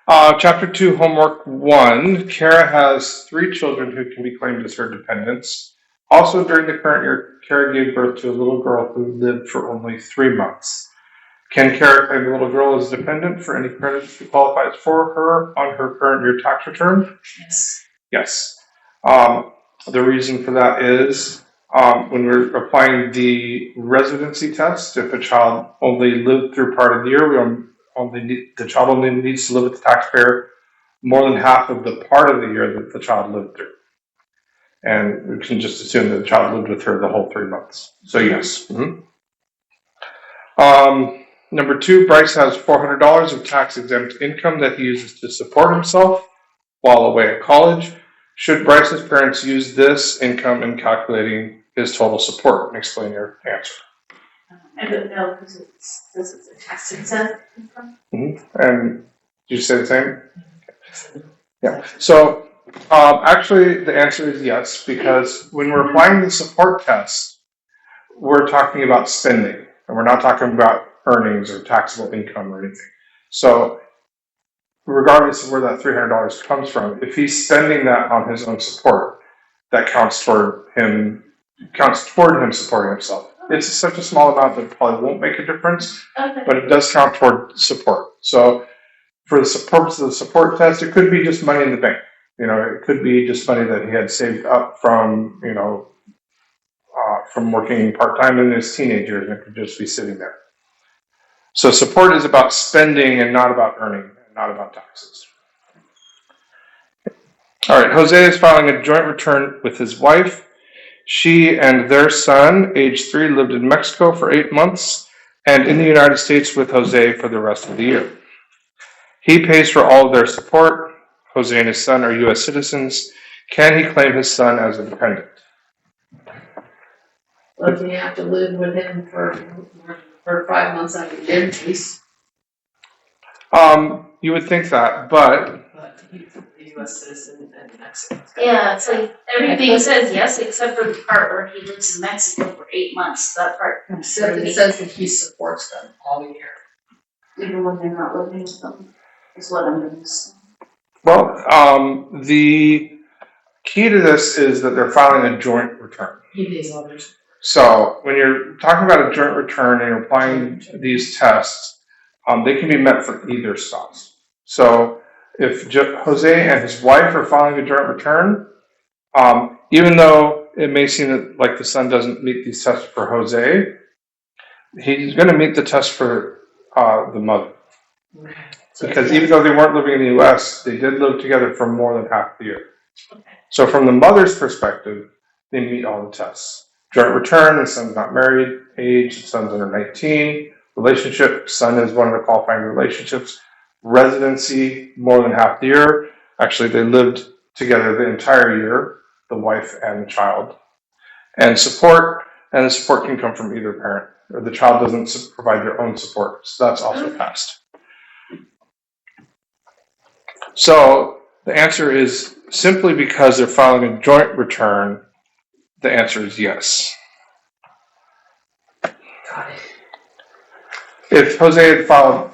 Chapter 2, Homework 1. Kara has 3 children who can be claimed as her dependents. Also, during the current year, Kara gave birth to a little girl who lived for only 3 months. Can Kara claim the little girl as dependent for any credit she qualifies for her on her current year tax return? Yes. Yes. The reason for that is when we're applying the residency test, if a child only lived through part of the year, the child only needs to live with the taxpayer more than half of the part of the year that the child lived through. And we can just assume that the child lived with her the whole 3 months. So yes. Mm-hmm. Number 2, Bryce has $400 of tax-exempt income that he uses to support himself while away at college. Should Bryce's parents use this income in calculating his total support? And explain your answer. I don't know because this is a tax exempt income. Mm-hmm. And did you say the same? Yeah. So actually, the answer is yes, because when we're applying the support test, we're talking about spending, and we're not talking about earnings or taxable income or anything. So regardless of where that $300 comes from, if he's spending that on his own support, that counts toward him supporting himself. It's such a small amount that it probably won't make a difference, Okay. but it does count toward support. So for the purpose of the support test, it could be just money in the bank. It could be just money that he had saved up from, from working part-time in his teenage years, and it could just be sitting there. So support is about spending and not about earning, and not about taxes. All right, Jose is filing a joint return with his wife. She and their son, age 3, lived in Mexico for 8 months and in the United States with Jose for the rest of the year. He pays for all of their support. Jose and his son are U.S. citizens. Can he claim his son as a dependent? Well, if you have to live with him for 5 months out of the year, at least. You would think that, but he's a U.S. citizen in Mexico. Yeah, it's like everything says yes except for the part where he lives in Mexico for 8 months. That part. Except it says that he supports them all year. Even when they're not living with them, is what I'm going to say. well, the key to this is that they're filing a joint return. He pays others. So when you're talking about a joint return and you're applying these tests, they can be met for either spouse. So if Jose and his wife are filing a joint return, even though it may seem like the son doesn't meet these tests for Jose, he's going to meet the test for the mother. Because even though they weren't living in the U.S., they did live together for more than half the year. So from the mother's perspective, they meet all the tests. Joint return, the son's not married. Age, the son's under 19. Relationship, son is one of the qualifying relationships. Residency, more than half the year. Actually, they lived together the entire year, the wife and the child. And the support can come from either parent. Or the child doesn't provide their own support, so that's also passed. So the answer is simply because they're filing a joint return, the answer is yes. Got it. If Jose had filed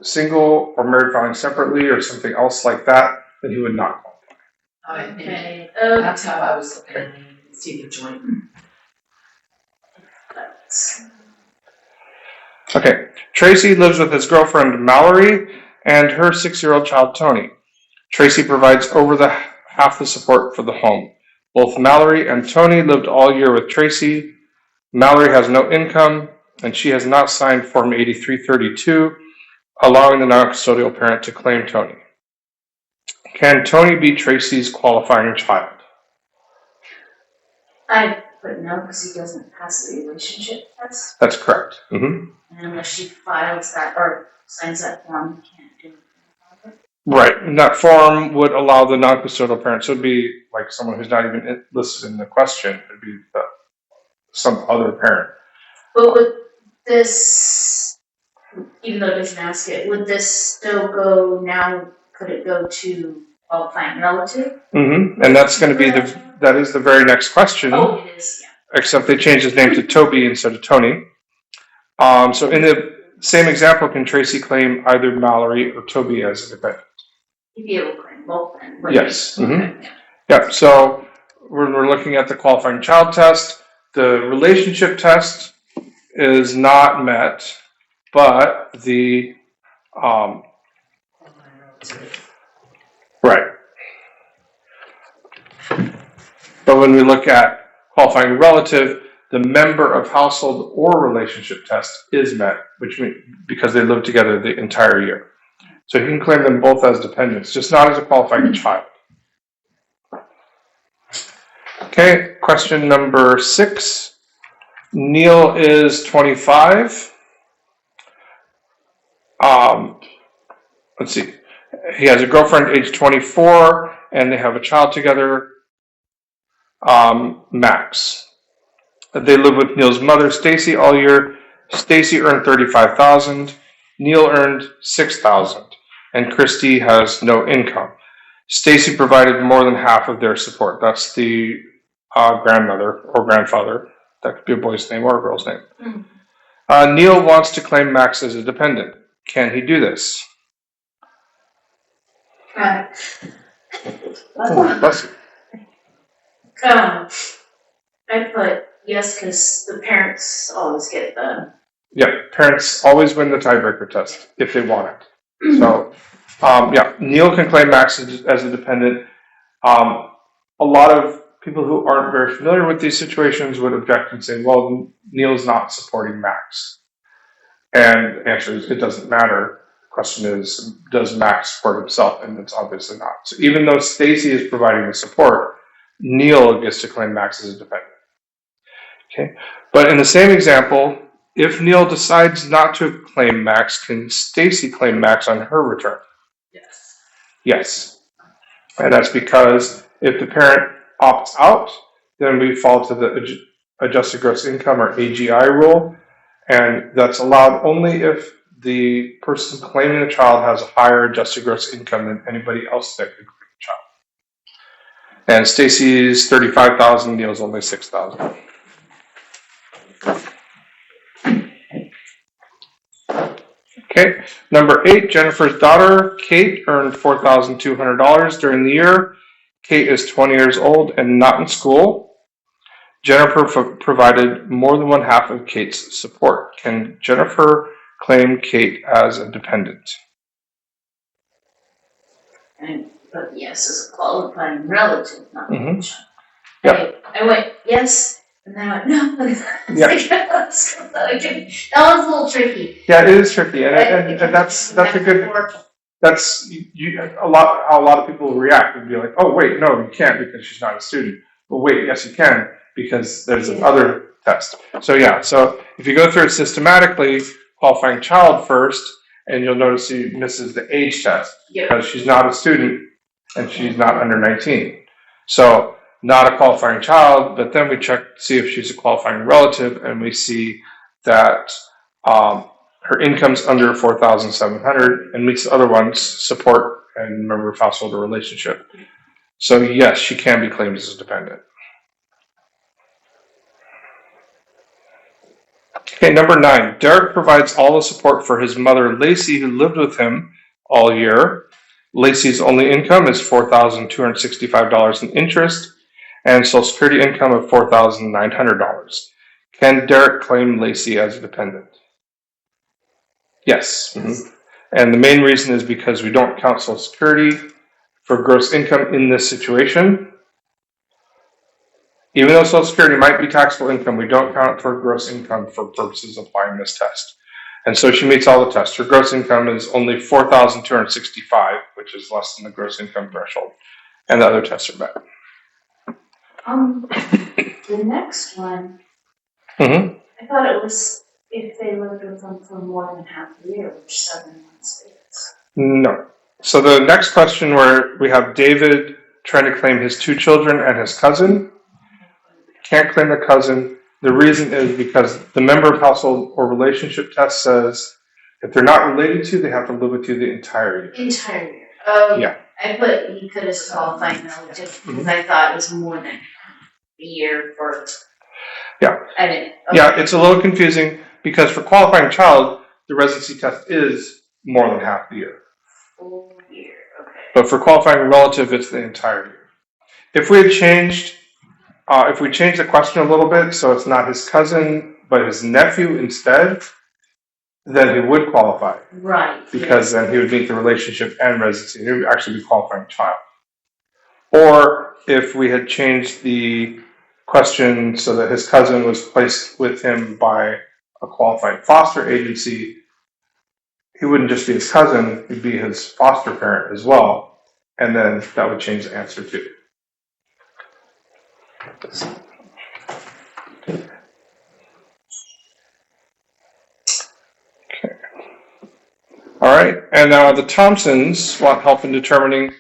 single or married filing separately or something else like that, then he would not qualify. Okay. That's how I was looking at it. See the joint. Okay. Tracy lives with his girlfriend Mallory and her 6-year-old child Tony. Tracy provides over half the support for the home. Both Mallory and Tony lived all year with Tracy. Mallory has no income, and she has not signed Form 8332, allowing the non-custodial parent to claim Tony. Can Tony be Tracy's qualifying child? I put no because he doesn't pass the relationship test. That's correct. Mm-hmm. And unless she files that or signs that form, he can't do anything about it. Right. And that form would allow the non-custodial parent, so it would be like someone who's not even listed in the question. It would be some other parent. But would this, even though it doesn't ask it, would this still go now? Could it go to qualifying relative? Mm-hmm. And that's going to be that is the very next question. Oh, it is, yeah. Except they changed his name to Toby instead of Tony. So in the same example, can Tracy claim either Mallory or Toby as a dependent? You'd be able to claim both then. wouldn't Yes. you? Mhm. Okay. Yeah, so we're looking at the qualifying child test. The relationship test is not met, but the, right. But when we look at qualifying relative, the member of household or relationship test is met, which means because they live together the entire year. So you can claim them both as dependents, just not as a qualifying child. Okay, question number 6. Neil is 25. Let's see. He has a girlfriend age 24, and they have a child together, Max. They live with Neil's mother, Stacy, all year. Stacy earned $35,000. Neil earned $6,000, and Christy has no income. Stacy provided more than half of their support. That's the grandmother or grandfather. That could be a boy's name or a girl's name. Neil wants to claim Max as a dependent. Can he do this? Bless you. I put yes because the parents always get the. Yeah, parents always win the tiebreaker test if they want it. So, yeah, Neil can claim Max as a dependent. A lot of people who aren't very familiar with these situations would object and say, well, Neil's not supporting Max. And the answer is, it doesn't matter. The question is, does Max support himself? And it's obviously not. So even though Stacy is providing the support, Neil gets to claim Max as a dependent. Okay, but in the same example, if Neil decides not to claim Max, can Stacy claim Max on her return? Yes. Yes. And that's because if the parent opts out, then we fall to the adjusted gross income or AGI rule. And that's allowed only if the person claiming the child has a higher adjusted gross income than anybody else that could claim the child. And Stacy's $35,000, Neil's only $6,000. Okay, number 8, Jennifer's daughter, Kate, earned $4,200 during the year. Kate is 20 years old and not in school. Jennifer provided more than one half of Kate's support. Can Jennifer claim Kate as a dependent? And but yes as a qualifying relative, not Mhm. Yeah. I went yes, and then I went no. Yeah. That was a little tricky. Yeah, it is tricky, and that's a good. That's a lot how a lot of people react and be like, oh wait, no, you can't because she's not a student. Well, wait, yes, you can because there's another test. So yeah, so if you go through it systematically, qualifying child first, and you'll notice she misses the age test because she's not a student and she's not under 19. So not a qualifying child, but then we check to see if she's a qualifying relative, and we see that her income's under $4,700 and meets the other ones, support and member of household or relationship. So yes, she can be claimed as a dependent. Okay, number 9. Derek provides all the support for his mother, Lacey, who lived with him all year. Lacey's only income is $4,265 in interest and Social Security income of $4,900. Can Derek claim Lacey as a dependent? Yes. Mm-hmm. And the main reason is because we don't count Social Security for gross income in this situation. Even though Social Security might be taxable income, we don't count it for gross income for purposes of applying this test. And so she meets all the tests. Her gross income is only $4,265, which is less than the gross income threshold. And the other tests are met. The next one, Mm-hmm. I thought it was if they lived with them for more than half the year, which 7 months is. No. So the next question where we have David trying to claim his 2 children and his cousin. Can't claim the cousin. The reason is because the member of household or relationship test says if they're not related to, they have to live with you the entire year. Entire year. Oh, Yeah. I put he could have qualified relative because I thought it was more than a year for. Yeah. I didn't. Okay. Yeah, it's a little confusing because for qualifying child, the residency test is more than half the year. Full year. Okay. But for qualifying relative, it's the entire year. If we changed the question a little bit, so it's not his cousin, but his nephew instead, then he would qualify, Right. because then he would meet the relationship and residency. He would actually be qualifying child. Or if we had changed the question so that his cousin was placed with him by a qualified foster agency, he wouldn't just be his cousin, he'd be his foster parent as well. And then that would change the answer too. Okay. All right, and now the Thompsons want help in determining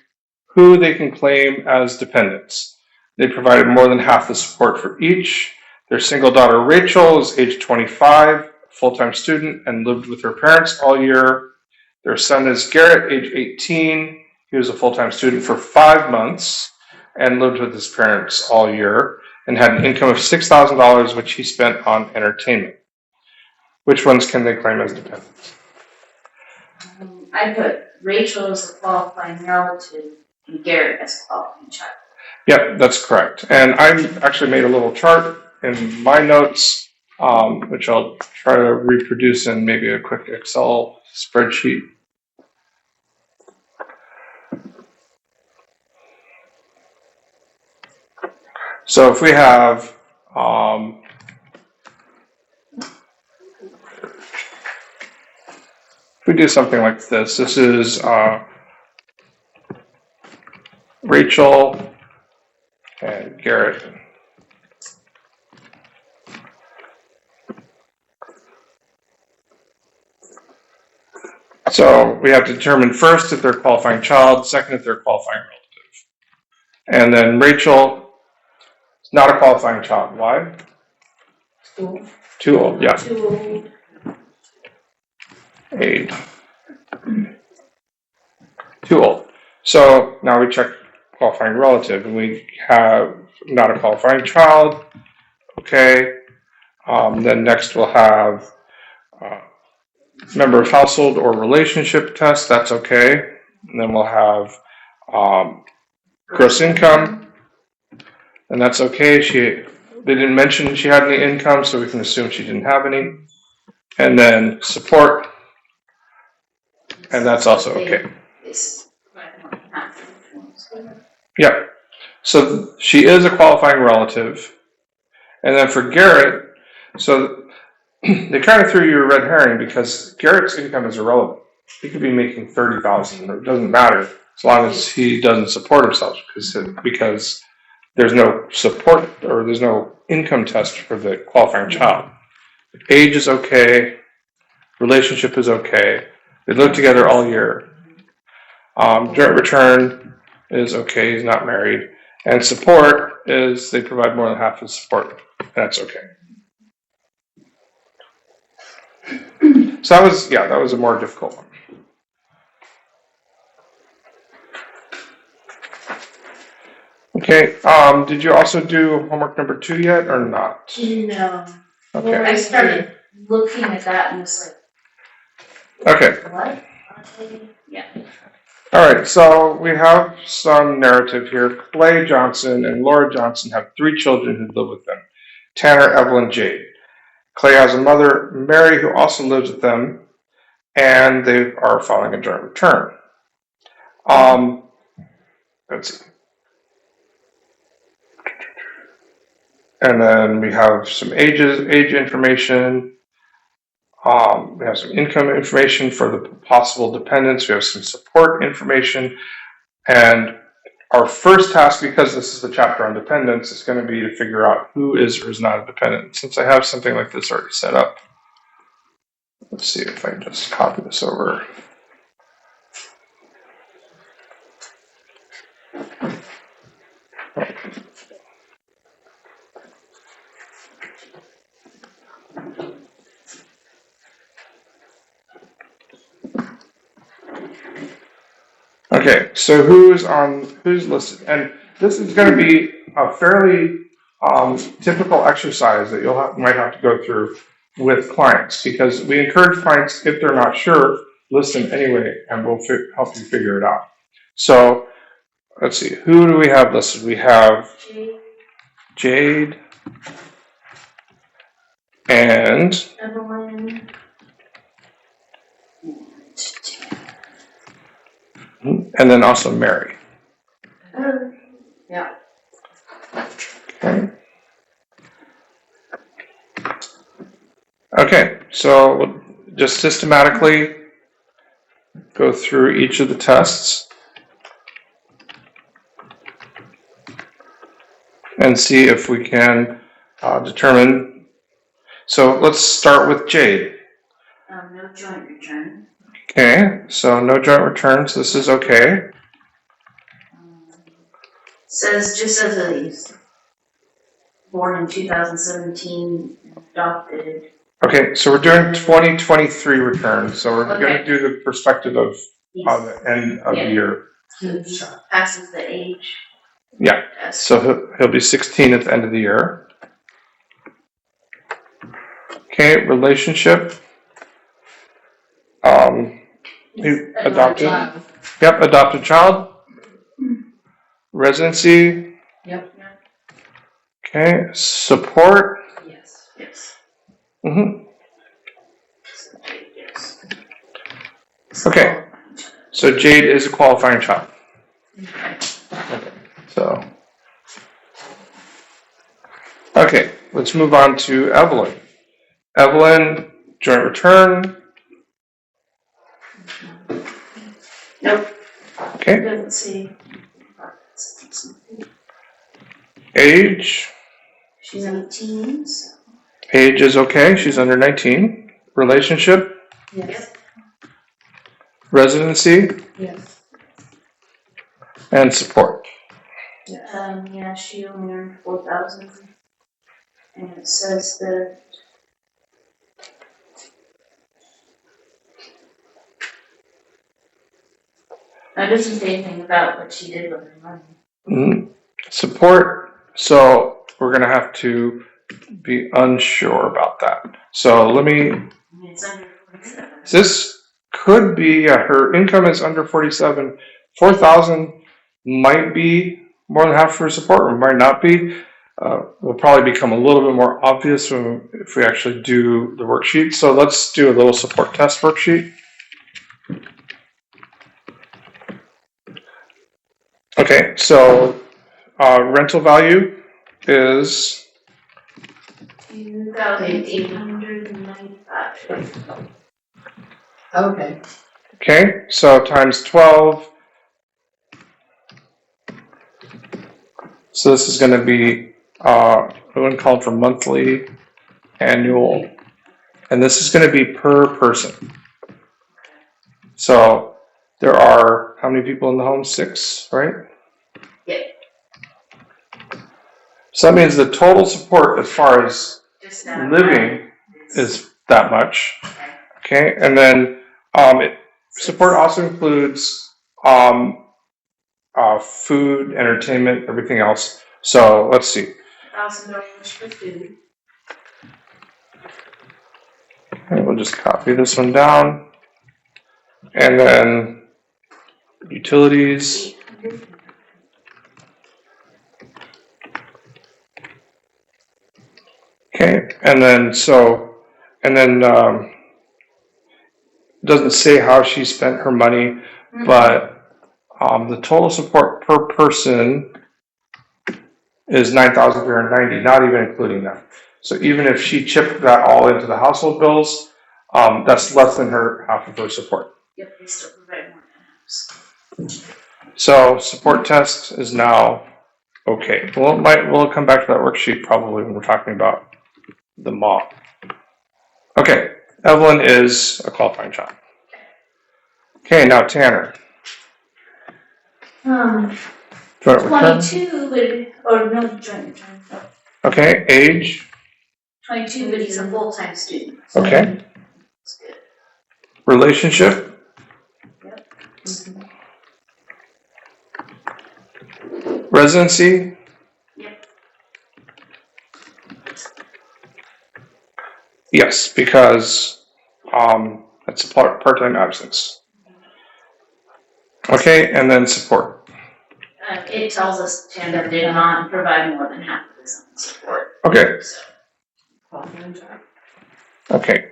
who they can claim as dependents. They provided more than half the support for each. Their single daughter Rachel is age 25, full-time student, and lived with her parents all year. Their son is Garrett, age 18. He was a full-time student for 5 months and lived with his parents all year and had an income of $6,000, which he spent on entertainment. Which ones can they claim as dependents? I put Rachel as a qualifying relative and Garrett as a qualifying child. Yep, that's correct. And I actually made a little chart in my notes, which I'll try to reproduce in maybe a quick Excel spreadsheet. So if we have if we do something like this, this is Rachel and Garrett. So we have to determine first if they're a qualifying child, second if they're a qualifying relative. And then Rachel is not a qualifying child. Why? Too old, yeah. Too old. Age. Too old. So now we check qualifying relative, and we have not a qualifying child. Okay. Then next we'll have member of household or relationship test. That's okay. And then we'll have gross income, and that's okay. They didn't mention she had any income, so we can assume she didn't have any. And then support, and that's also okay. Yep. So she is a qualifying relative. And then for Garrett, so they kind of threw you a red herring because Garrett's income is irrelevant. He could be making $30,000. It doesn't matter as long as he doesn't support himself, because there's no support or there's no income test for the qualifying child. Age is okay. Relationship is okay. They live together all year. Joint return is okay. He's not married. And support is they provide more than half his support. That's okay. So that was a more difficult one. Okay, did you also do homework number 2 yet or not? No. Okay. I started looking at that and was Okay. like, what? Yeah. All right, so we have some narrative here. Clay Johnson and Laura Johnson have 3 children who live with them: Tanner, Evelyn, Jade. Clay has a mother, Mary, who also lives with them, and they are filing a joint return. Let's see. And then we have some age information. We have some income information for the possible dependents. We have some support information. And our first task, because this is the chapter on dependents, is going to be to figure out who is or is not a dependent. Since I have something like this already set up, let's see if I can just copy this over. Okay, so who's listed? And this is going to be a fairly typical exercise that might have to go through with clients, because we encourage clients, if they're not sure, list them anyway, and we'll help you figure it out. So let's see, who do we have listed? We have Jade and Evelyn. and then also Mary. Yeah. Okay. Okay, so we'll just systematically go through each of the tests and see if we can determine. So let's start with Jade. No joint return. Okay, so no joint returns. This is okay. Just says that he's born in 2017, adopted. Okay, so we're doing 2023 returns. So we're going to Okay. do the perspective of He's the end of the year. he passes the age. Yeah. test. So he'll be 16 at the end of the year. Okay, relationship. Adopted. Child. Yep, adopted child. Residency. Yep. Okay, support. Yes. Yes. hmm Yes. Okay. So Jade is a qualifying child. Okay. So, okay, let's move on to Evelyn. Evelyn, joint return. Nope. Okay, Doesn't see. age. She's 18, so. Age is okay. She's under 19. Relationship. Yes. Residency. Yes. And support. Yeah, she only earned 4,000. And it says that. It doesn't say anything about what she did with her money. Support. So we're going to have to be unsure about that. So let me. I mean, it's under 47. This could be her income is under 47. 4,000 might be more than half for support, or might not be. Will probably become a little bit more obvious if we actually do the worksheet. So let's do a little support test worksheet. Okay, so rental value is 2,895. Okay. okay. So times 12. So this is going to be I wouldn't call it for monthly, annual, and this is going to be per person. So there are how many people in the home? 6, right? Yep. So that means the total support as far as Just now. living is that much. Okay, and then support also includes food, entertainment, everything else. So let's see. $1,000 for food. Okay, we'll just copy this one down. And then utilities. 800. Okay, and then it doesn't say how she spent her money, but the total support per person is 9,390, not even including that. So even if she chipped that all into the household bills, that's less than her half of her support. Yep, they still provide more than house. So support test is now okay. We'll come back to that worksheet probably when we're talking about the mom. Okay, Evelyn is a qualifying child. Okay, now Tanner. Joint return. 22, or no joint return. No. Okay, age. 22, but he's a full-time student. So Okay. that's good. Relationship. Residency. Yep. Yes, because it's a part-time absence. Okay, and then support. It tells us Tandem did not provide more than half of this on support, Okay, so. Qualifying child. okay.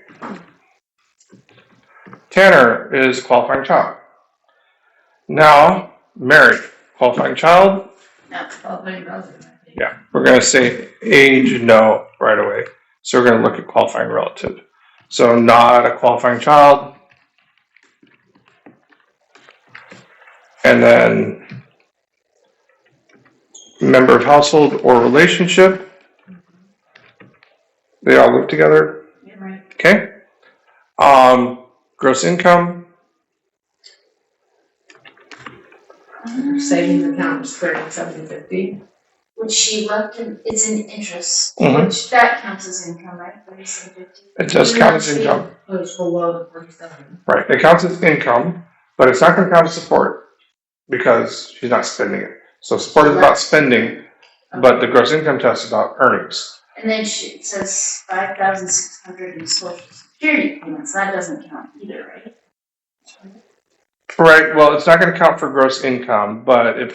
Tanner is qualifying child. Now, married, qualifying child. Qualifying relative, I think. Yeah, we're going to say age no right away. So we're going to look at qualifying relative. So not a qualifying child. And then member of household or relationship. They all live together. Yeah, right. Okay. Gross income. Savings account was 3750. Which she left in, it's in interest, Mhm. which that counts as income, right? 3750. It does count as income. It was below the 47. Right. It counts as income, but it's not going to count as support because she's not spending it. So support is about spending, but the gross income test is about earnings. And then it says 5,600 in social security payments, that doesn't count either, right? Right, well, it's not going to count for gross income, but it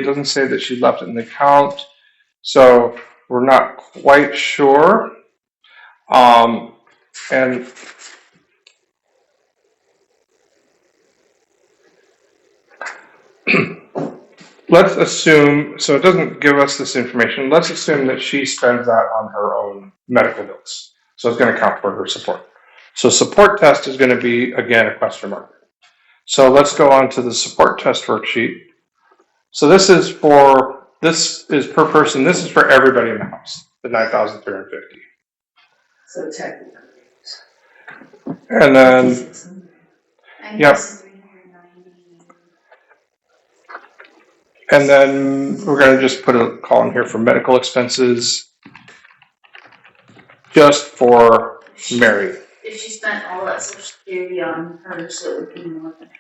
doesn't say that she left it in the account, so we're not quite sure. And let's assume, so it doesn't give us this information, let's assume that she spends that on her own medical bills. So it's going to count for her support. So support test is going to be, again, a question mark. So let's go on to the support test worksheet. So this is per person, this is for everybody in the house, the 9,350. So technically. And then, 600. I Yep. guess 390. and then we're going to just put a column here for medical expenses, just for Mary. If she spent all that social security on hers, it would be more than half.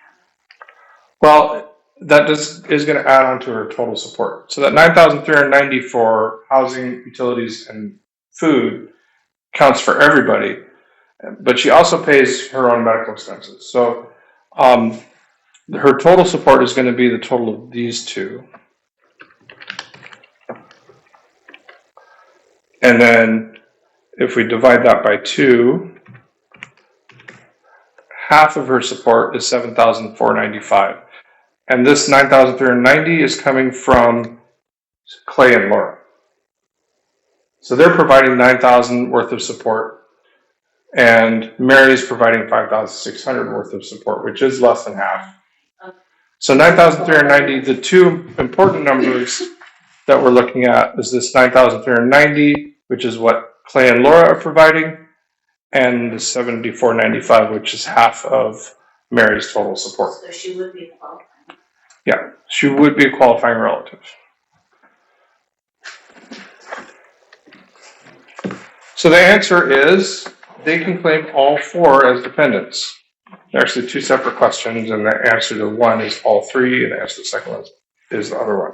Well, that is going to add on to her total support. So that 9,390 for housing, utilities, and food counts for everybody, but she also pays her own medical expenses. So her total support is going to be the total of these two. And then if we divide that by 2, half of her support is 7,495. And this 9,390 is coming from Clay and Laura. So they're providing 9,000 worth of support, and Mary is providing 5,600 worth of support, which is less than half. So 9,390, the two important numbers that we're looking at is this 9,390, which is what Clay and Laura are providing, and the 7,495, which is half of Mary's total support. So she would be qualified. Yeah, she would be a qualifying relative. So the answer is they can claim all 4 as dependents. They're actually 2 separate questions, and the answer to one is all 3, and the answer to the second one is the other one.